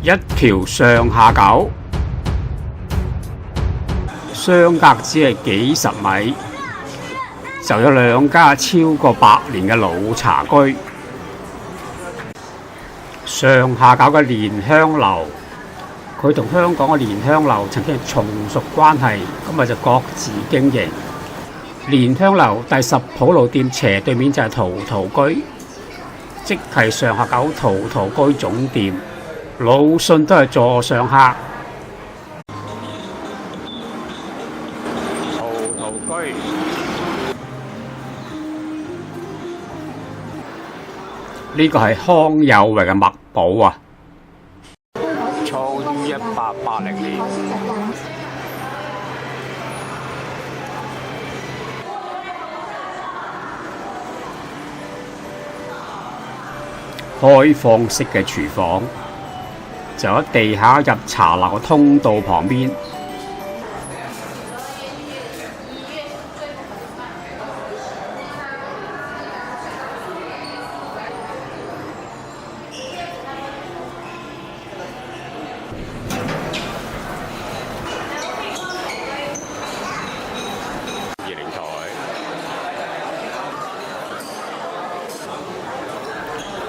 一條上下九，相隔只係幾十米，就有兩家超過100年嘅老茶居。上下九嘅蓮香樓，佢同香港嘅蓮香樓曾經係從屬關係，咁就各自經營。蓮香樓第10普路店斜對面就係陶陶居，即係上下九陶陶居總店，魯迅都係座上客。陶陶居呢個係康有為嘅墨寶啊，創於1880年。開放式嘅廚房，就喺地下入茶樓嘅通道旁邊。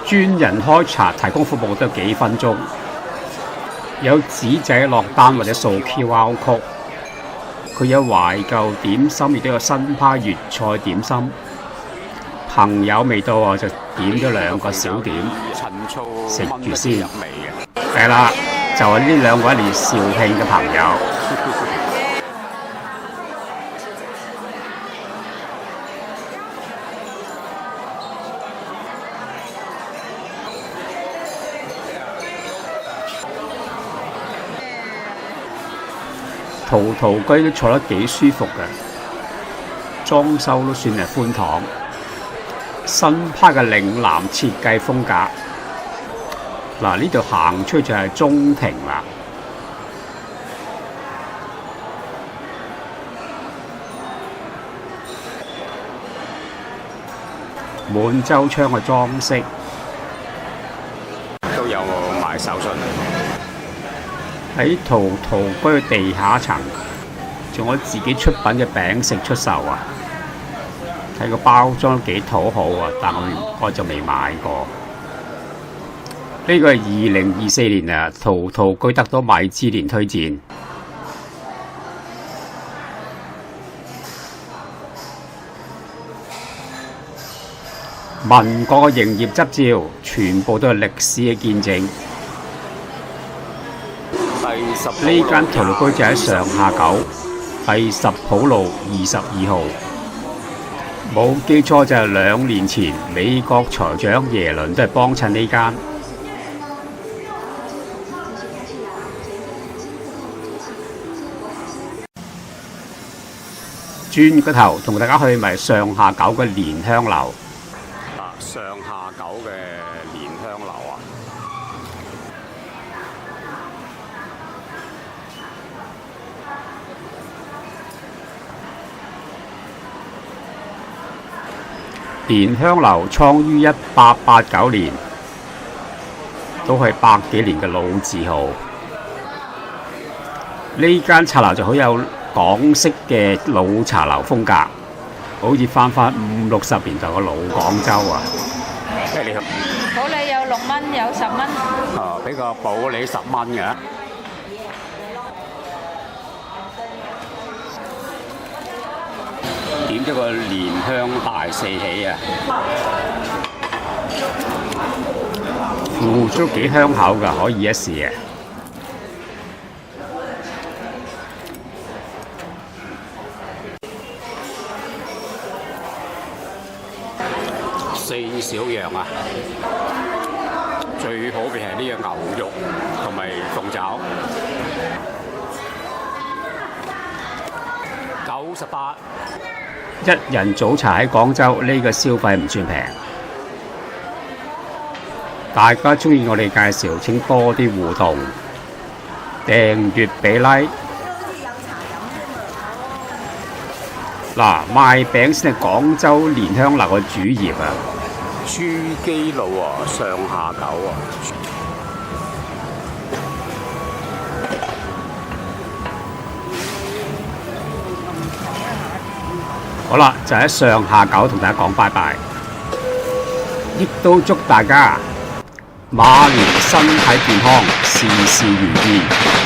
專人開茶提供服務都幾分鐘，有紙仔落單或者掃 QR code。佢有懷舊點心，亦都有新派粵菜點心。朋友未到我就點咗2個小點，食住先。係啦，就係呢2位嚟肇慶嘅朋友。陶陶居都坐得幾舒服嘅，裝修都算係寬敞，新派嘅嶺南設計風格。嗱，呢度行出去就係中庭啦，滿洲窗嘅裝飾都有賣手信。喺陶陶居地下層，仲有自己出品嘅餅食出售啊！睇個包裝都幾討好啊，但我就未買過。呢個係2024年啊，陶陶居得到米芝蓮推薦。民國嘅營業執照，全部都係歷史嘅見證。呢間陶陶居就喺上下九第10普路22號，冇記錯就係2年前美國財長耶倫都係幫襯呢間。轉個頭同大家去埋上下九嘅蓮香樓。上下九嘅蓮香樓啊！蓮香樓創於1889年，都係100幾年嘅老字號。呢間茶樓就好有港式嘅老茶樓風格，好似翻50、60年代嘅老廣州啊！你好，保你有6蚊，有10蚊。哦，俾個保你10蚊嘅。點咗個蓮香大四喜啊！都幾香口㗎，可以一試啊！4小樣啊！最好嘅係呢個牛肉同埋鳳爪，98。一人早茶喺廣州呢個消費唔算平，大家鍾意我哋介紹，請多啲互動，訂閱俾 like。嗱，賣餅先係廣州蓮香樓嘅主業啊！珠璣路啊，上下九啊！好啦，就喺上下九同大家講拜拜，亦都祝大家馬年身體健康，事事如意。